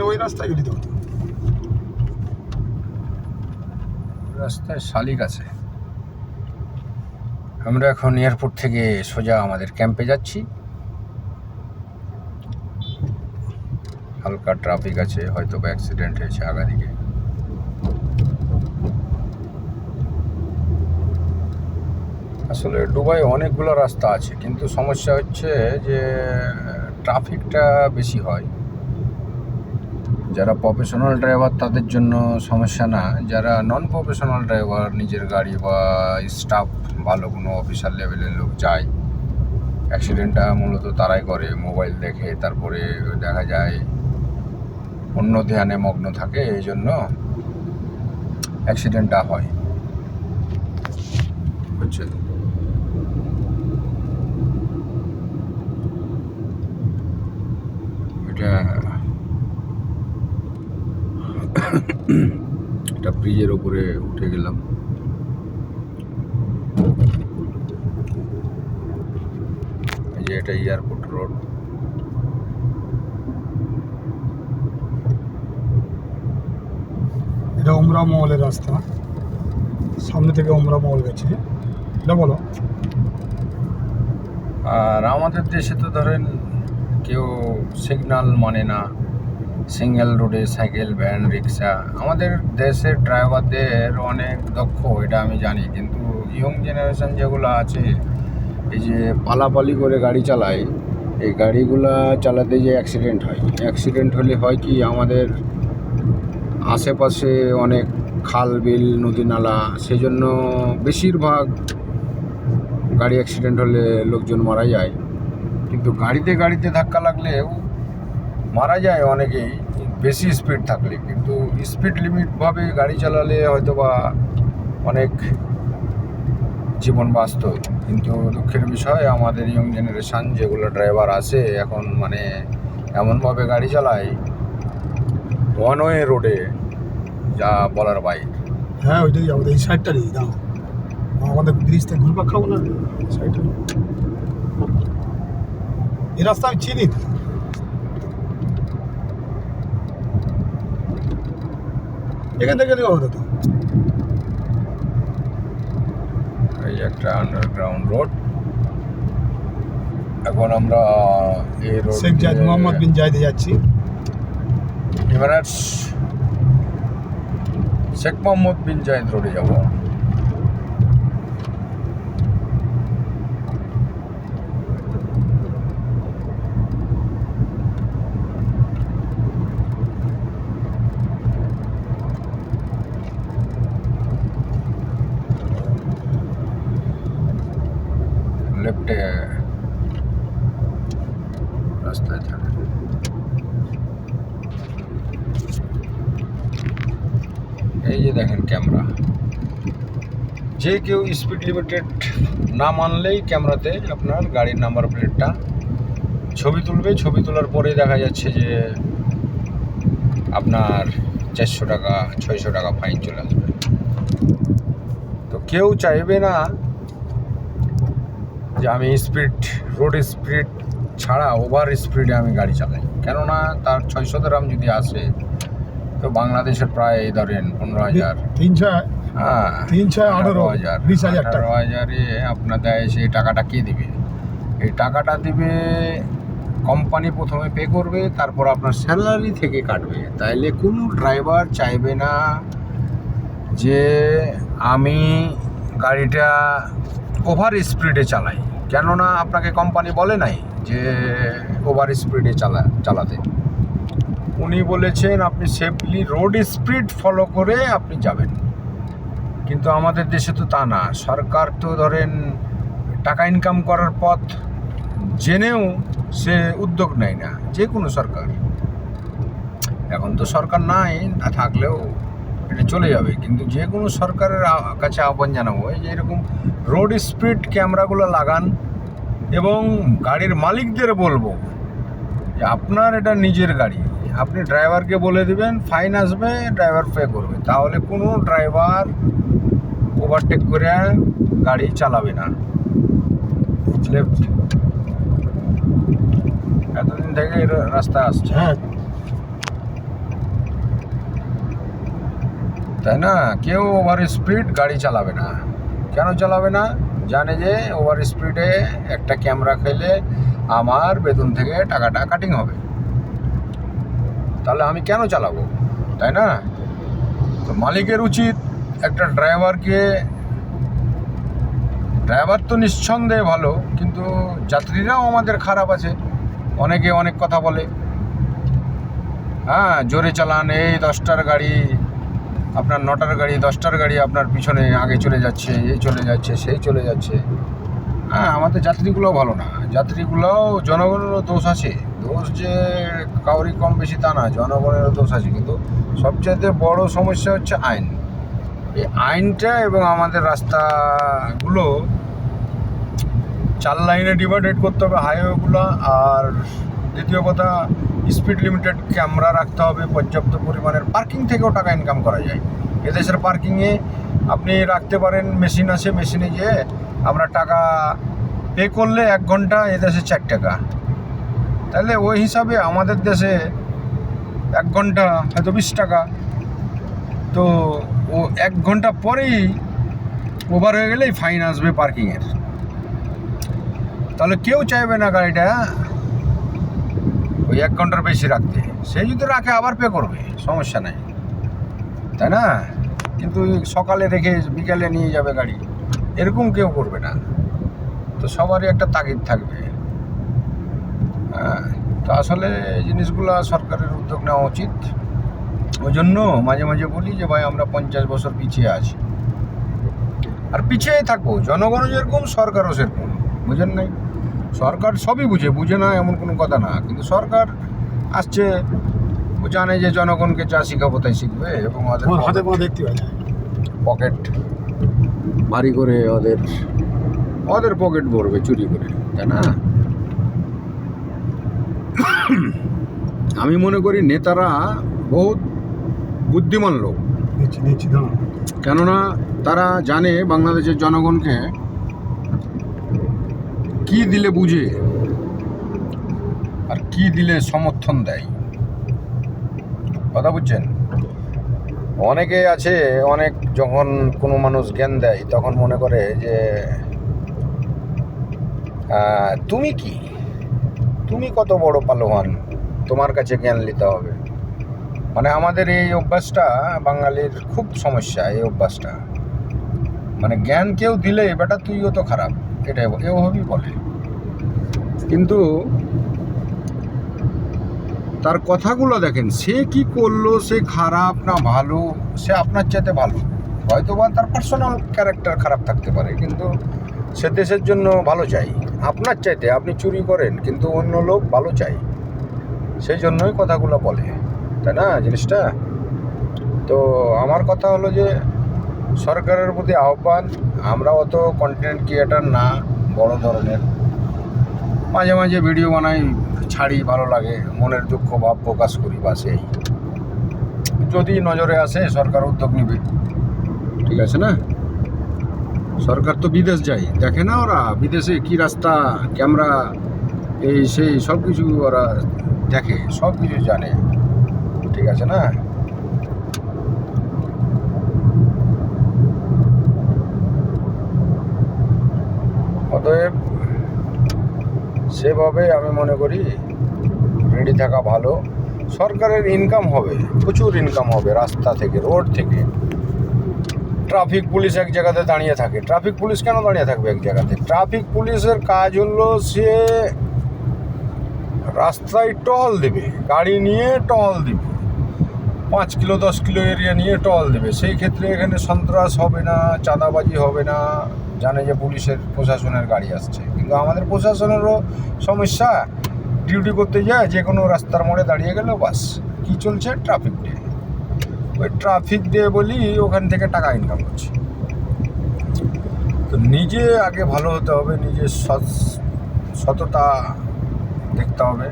ওই রাস্তায় গেলি তো? রাস্তায় শালিক আছে। আমরা এখন এয়ারপোর্ট থেকে সোজা আমাদের ক্যাম্পে যাচ্ছি। হালকা ট্রাফিক আছে, হয়তো বা অ্যাক্সিডেন্ট হয়েছে আগা দিকে। আসলে দুবাই অনেকগুলো রাস্তা আছে, কিন্তু সমস্যা হচ্ছে যে ট্রাফিকটা বেশি হয়। যারা প্রফেশনাল ড্রাইভার তাদের জন্য সমস্যা না, যারা নন প্রফেশনাল ড্রাইভার, নিজের গাড়ি বা স্টাফ ভালো কোনো অফিসার লেভেলের লোক যায়, অ্যাক্সিডেন্টটা মূলত তারাই করে। মোবাইল দেখে, তারপরে দেখা যায় অন্য ধ্যানে মগ্ন থাকে, এই জন্য অ্যাক্সিডেন্টটা হয়। বুঝছে? এটা ব্রিজের ওপরে উঠে গেলাম। এই যে এটা এয়ারপোর্ট রোড। এটা উমরা মহলের রাস্তা, সামনে থেকে উমরা মহল গেছে। এটা বলো। আর আমাদের দেশে তো ধরেন কেউ সিগন্যাল মানে না, সিঙ্গেল রোডে সাইকেল, ভ্যান, রিক্সা। আমাদের দেশের ড্রাইভারদের অনেক দক্ষ, এটা আমি জানি, কিন্তু ইয়ং জেনারেশন যেগুলো আছে, এই যে পালাপালি করে গাড়ি চালায়, এই গাড়িগুলা চালাতে যে অ্যাক্সিডেন্ট হয়। অ্যাক্সিডেন্ট হলে হয় কি, আমাদের আশেপাশে অনেক খাল, বিল, নদী, নালা, সেই জন্য বেশিরভাগ গাড়ি অ্যাক্সিডেন্ট হলে লোকজন মারা যায়। কিন্তু গাড়িতে ধাক্কা লাগলেও মারা যায় অনেকেই বেশি স্পিড থাকলে, কিন্তু স্পিড লিমিটভাবে গাড়ি চালালে হয়তো বা অনেক জীবন বাঁচত। কিন্তু দুঃখের বিষয়, আমাদের ইয়ং জেনারেশান যেগুলো ড্রাইভার আছে এখন, মানে এমনভাবে গাড়ি চালায় ওয়ান ওয়ে রোডে, যা বলার বাইরে। হ্যাঁ, ওইটাই যাবো, এই সাইডটা দিয়ে দাও। আমাদের ব্রিজ থেকে ঘুরপাক খাবো না সাইডটা। এই রাস্তা আমি চিনি তো। এখান থেকে গেলেও হতো তো। এই একটা আন্ডারগ্রাউন্ড রোড। এখন আমরা এই রোড শেখ জায়েদ, মোহাম্মদ বিন জায়েদে যাচ্ছি। এমিরেটস শেখ মোহাম্মদ বিন জায়েদ রোডে যাব। লেফটে রাস্তায় থাকে। এই যে দেখেন ক্যামেরা, যে কেউ স্পিড লিমিটেড না মানলেই ক্যামেরাতে আপনার গাড়ির নাম্বার প্লেটটা ছবি তুলবে। ছবি তোলার পরে দেখা যাচ্ছে যে আপনার 400 টাকা 600 টাকা ফাইন চলে আসবে। তো কেউ চাইবে না যে আমি রোড স্পিড ছাড়া ওভার স্পিডে আমি গাড়ি চালাই, কেননা তার 600 গ্রাম যদি আসে, তো বাংলাদেশের প্রায় ধরেন 15,000, 18,000, 18,000-এ আপনাদের এসে এই টাকাটা কে দিবে? এই টাকাটা দিবে কোম্পানি, প্রথমে পে করবে, তারপর আপনার স্যালারি থেকে কাটবে। তাইলে কোনো ড্রাইভার চাইবে না যে আমি গাড়িটা ওভার স্পিডে চালাই, কেননা আপনাকে কোম্পানি বলে নাই যে ওভার স্পিডে চালাতে। উনি বলেছেন আপনি সেফলি রোড স্পিড ফলো করে আপনি যাবেন। কিন্তু আমাদের দেশে তো তা না। সরকার তো ধরেন টাকা ইনকাম করার পথ জেনেও সে উদ্যোগ নেয় না, যে কোনো সরকার। এখন তো সরকার নাই, তা থাকলেও এটা চলে যাবে, কিন্তু যে কোনো সরকারের কাছে আহ্বান জানাবো, এই যে এরকম রোড স্পিড ক্যামেরাগুলো লাগান, এবং গাড়ির মালিকদের বলবো যে আপনার এটা নিজের গাড়ি, আপনি ড্রাইভারকে বলে দিবেন, ফাইন আসবে, ড্রাইভার পে করবে। তাহলে কোনো ড্রাইভার ওভারটেক করে গাড়ি চালাবে না। লেফট এতদিন থেকে রাস্তা আসছে। হ্যাঁ, তাই না? কেউ ওভার স্পিড গাড়ি চালাবে না। কেন চালাবে না? জানে যে ওভার স্পিডে একটা ক্যামেরা খেলে আমার বেতন থেকে টাকাটা কাটিং হবে, তাহলে আমি কেন চালাবো, তাই না? তো মালিকের উচিত একটা ড্রাইভার তো নিঃসন্দেহে ভালো, কিন্তু যাত্রীরাও আমাদের খারাপ আছে। অনেকে অনেক কথা বলে, হ্যাঁ জোরে চালান, এই 10টার গাড়ি আপনার 9টার গাড়ি 10টার গাড়ি আপনার পিছনে আগে চলে যাচ্ছে, এই চলে যাচ্ছে, সেই চলে যাচ্ছে। হ্যাঁ, আমাদের যাত্রীগুলোও ভালো না, যাত্রীগুলোও জনগণেরও দোষ আছে। দোষ যে কাউরি কম বেশি তা না, জনগণেরও দোষ আছে। কিন্তু সবচেয়ে বড় সমস্যা হচ্ছে আইন। এই আইনটা এবং আমাদের রাস্তাগুলো 4 লাইনে ডিভাইডেড করতে হবে হাইওয়েগুলো। আর দ্বিতীয় কথা, স্পিড লিমিটেড ক্যামেরা রাখতে হবে, পর্যাপ্ত পরিমাণের পার্কিং থেকেও টাকা ইনকাম করা যায়। এদেশের পার্কিংয়ে আপনি রাখতে পারেন, মেশিন আছে, মেশিনে গিয়ে আমরা টাকা পে করলে 1 ঘন্টা, এদেশে 4 টাকা। তাহলে ওই হিসাবে আমাদের দেশে 1 ঘন্টা হয়তো 20 টাকা। তো ও 1 ঘন্টা পরেই ওভার হয়ে গেলেই ফাইন আসবে পার্কিংয়ের। তাহলে কেউ চাইবে না গাড়িটা ওই 1 ঘন্টার বেশি রাখতে। সে যদি রাখে আবার পে করবে, সমস্যা নেই, তাই না? কিন্তু সকালে রেখে বিকালে নিয়ে যাবে গাড়ি, এরকম কেউ করবে না। তো সবারই একটা তাগিদ থাকবে। তো আসলে এই জিনিসগুলো সরকারের উদ্যোগ নেওয়া উচিত। ওই জন্য মাঝে মাঝে বলি যে ভাই আমরা 50 বছর পিছিয়ে আছি, আর পিছিয়েই থাকবো। জনগণও যেরকম, সরকারও সেরকম, বুঝেন নাই? সরকার সবই বুঝে না এমন কোনো কথা না, কিন্তু সরকার আসছে, ও জানে যে জনগণকে যা শিখাবো তাই শিখবে, এবং হাতে পা দেখতে পাই না, পকেট ভারী করে ওদের পকেট ভরবে চুরি করে, তাই না? আমি মনে করি নেতারা বহুত বুদ্ধিমান লোক, নিচ্ছি দাঁড়া। কেননা তারা জানে বাংলাদেশের জনগণকে কি দিলে বুঝে আর কি দিলে সমর্থন দেয়। কথা বুঝছেন? অনেকে আছে, অনেক যখন কোনো মানুষ জ্ঞান দেয় তখন মনে করে যে তুমি কত বড় পালোয়ান, তোমার কাছে জ্ঞান নিতে হবে। মানে আমাদের এই অভ্যাসটা বাঙালির খুব সমস্যা, এই অভ্যাসটা। মানে জ্ঞান কেউ দিলে বেটা তুইও তো খারাপ, এটাই এভাবেই বলে। কিন্তু তার কথাগুলো দেখেন, সে কি করলো, সে খারাপ না ভালো, সে আপনার চাইতে ভালো। হয়তো বা তার পার্সোনাল ক্যারেক্টার খারাপ থাকতে পারে, কিন্তু সে দেশের জন্য ভালো চাই। আপনার চাইতে, আপনি চুরি করেন কিন্তু অন্য লোক ভালো চাই, সেই জন্যই কথাগুলো বলে, তাই না জিনিসটা? তো আমার কথা হলো যে সরকারের প্রতি আহ্বান, আমরা অত কন্টেন্ট ক্রিয়েটার না বড় ধরনের, মাঝে মাঝে ভিডিও বানাই, ছাড়ি, ভালো লাগে, মনের দুঃখ ভাব প্রকাশ করি, বাস এই। যদি নজরে আসে সরকার উদ্যোগ নেবে, ঠিক আছে না? সরকার তো বিদেশ যায়, দেখে না ওরা বিদেশে কি রাস্তা, ক্যামেরা, এই সেই সব কিছু ওরা দেখে, সব কিছু জানে, ঠিক আছে না? অতএব সেভাবে আমি মনে করি রেডি থাকা ভালো। সরকারের ইনকাম হবে, প্রচুর ইনকাম হবে রাস্তা থেকে, রোড থেকে। ট্রাফিক পুলিশ এক জায়গাতে দাঁড়িয়ে থাকে, ট্রাফিক পুলিশ কেন দাঁড়িয়ে থাকবে এক জায়গাতে? ট্রাফিক পুলিশের কাজ হলো সে রাস্তায় টহল দেবে, গাড়ি নিয়ে টহল দিবে, 5 কিলো 10 কিলো এরিয়া নিয়ে টহল দেবে। সেই ক্ষেত্রে এখানে সন্ত্রাস হবে না, চাঁদাবাজি হবে না, জানে যে পুলিশের প্রশাসনের গাড়ি আসছে। কিন্তু আমাদের প্রশাসনেরও সমস্যা, ডিউটি করতে যায়, যে কোনো রাস্তার মোড়ে দাঁড়িয়ে গেল, বাস কি চলছে, ট্রাফিক ডে। ওই ট্রাফিক ডে বলি ওখান থেকে টাকা ইনকাম করছে। তো নিজে আগে ভালো হতে হবে, নিজের সততা দেখতে হবে।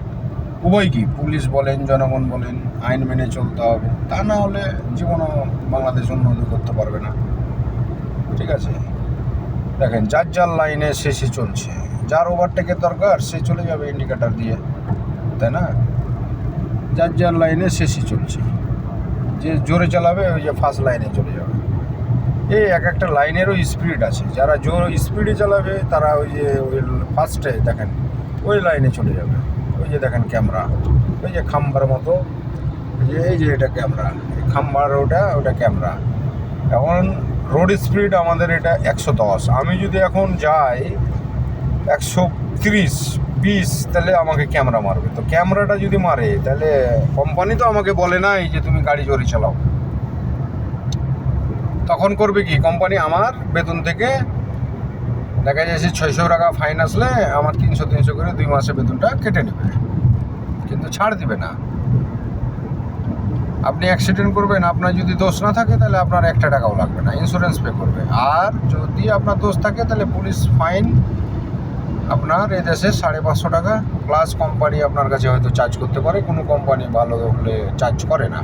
উভয় কি, পুলিশ বলেন জনগণ বলেন, আইন মেনে চলতে হবে, তা না হলে জীবনও বাংলাদেশ উন্নতি করতে পারবে না, ঠিক আছে? দেখেন যার লাইনে শেষে চলছে, যার ওভারটেকের দরকার সে চলে যাবে ইন্ডিকেটার দিয়ে, তাই না? যার লাইনে শেষে চলছে, যে জোরে চালাবে ওই যে ফার্স্ট লাইনে চলে যাবে। এই এক একটা লাইনেরও স্পিড আছে, যারা জোর স্পিডে চালাবে তারা ওই যে ওই ফার্স্টে দেখেন ওই লাইনে চলে যাবে। ওই যে দেখেন ক্যামেরা, ওই যে খাম্বার মতো, এই যে এটা ক্যামেরা, খাম্বার ওটা ক্যামেরা। এখন রোড স্পিড আমাদের এটা 110, আমি যদি এখন যাই 130-20 তাহলে আমাকে ক্যামেরা মারবে। তো ক্যামেরাটা যদি মারে তাহলে কোম্পানি তো আমাকে বলে নাই যে তুমি গাড়ি জোরে চালাও, তখন করবে কি কোম্পানি? আমার বেতন থেকে দেখা যাচ্ছে 600 টাকা ফাইন আসলে আমার 300 করে 2 মাসে বেতনটা কেটে নেবে, কিন্তু ছাড় দিবে না। আপনি অ্যাক্সিডেন্ট করবেন, আপনার যদি দোষ না থাকে তাহলে আপনার 1 টাকাও লাগবে না, ইন্স্যুরেন্স পে করবে। আর যদি আপনার দোষ থাকে তাহলে পুলিশ ফাইন আপনার এই দেশে 550 টাকা, প্লাস কোম্পানি আপনার কাছে হয়তো চার্জ করতে পারে। কোনো কোম্পানি ভালো হলে চার্জ করে না,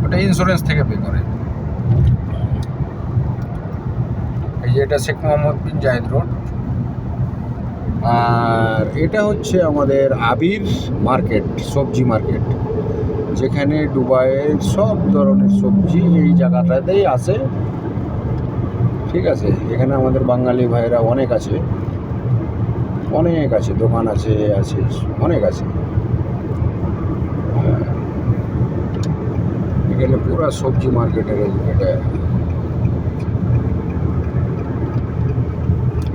ওটা ইন্স্যুরেন্স থেকে পে করে। এই যে এটা শেখ মোহাম্মদ বিন জায়েদ রোড, আর এটা হচ্ছে আমাদের আবির মার্কেট, সবজি মার্কেট, যেখানে দুবাইয়ের সব ধরনের সবজি এই জায়গাটাতেই আছে। ঠিক আছে, এখানে আমাদের বাঙালি ভাইরা অনেক আছে, দোকান আছে অনেক আছে। এখানে পুরো সবজি মার্কেটের এটা।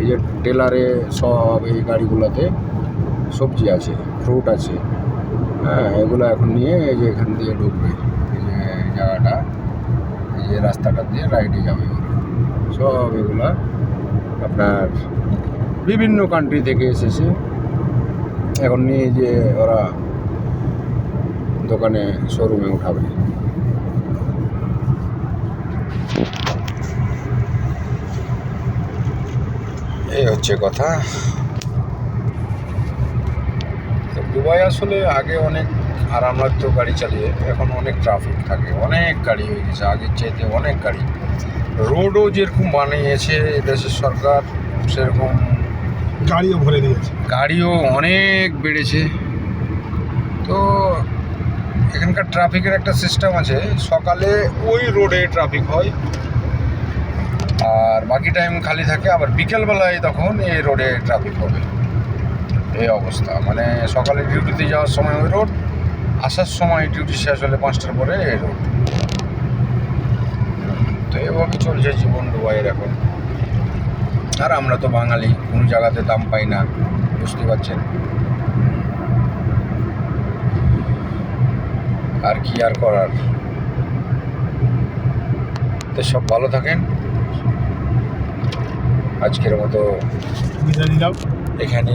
এই যে টেলারে সব এই গাড়িগুলোতে সবজি আছে, ফ্রুট আছে, হ্যাঁ, এগুলো এখন নিয়ে এই যে এখান দিয়ে ঢুকবে। এই যে জায়গাটা, এই যে রাস্তাটা দিয়ে রাইডে যাবে সব। এগুলা আপনার বিভিন্ন কান্ট্রি থেকে এসেছে, এখন নিয়ে যে ওরা দোকানে শোরুমে উঠাবে। এই হচ্ছে কথা। তো দুবাই আসলে আগে অনেক আরাম লাগতো গাড়ি চালিয়ে, এখন অনেক ট্রাফিক থাকে, অনেক গাড়ি হয়ে গেছে আগের চাইতে, অনেক গাড়ি। রোডও যেরকম বানিয়েছে দেশের সরকার, সেরকম গাড়িও ভরে দিয়েছে, গাড়িও অনেক বেড়েছে। তো এখানকার ট্রাফিকের একটা সিস্টেম আছে, সকালে ওই রোডে ট্রাফিক হয় আর বাকি টাইম খালি থাকে, আবার বিকেলবেলায় তখন এই রোডে ট্রাফিক হবে। এই অবস্থা, মানে সকালে ডিউটিতে যাওয়ার সময় ওই রোড, আসার সময় ডিউটি শেষ হলে 5টার পরে এই রোড। তো এভাবে চলছে জীবন দুবাইয়ের এখন। আর আমরা তো বাঙালি, কোনো জায়গাতে দাম পাই না, বুঝতে পারছেন। আর কি আর করার। তো সব ভালো থাকেন, আজকের মতো বিদায় নিলাম, এখানে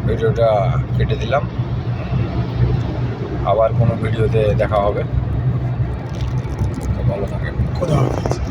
ভিডিওটা কেটে দিলাম। আবার কোনো ভিডিওতে দেখা হবে, তো ভালো থাকেন। খোদা হাফেজ।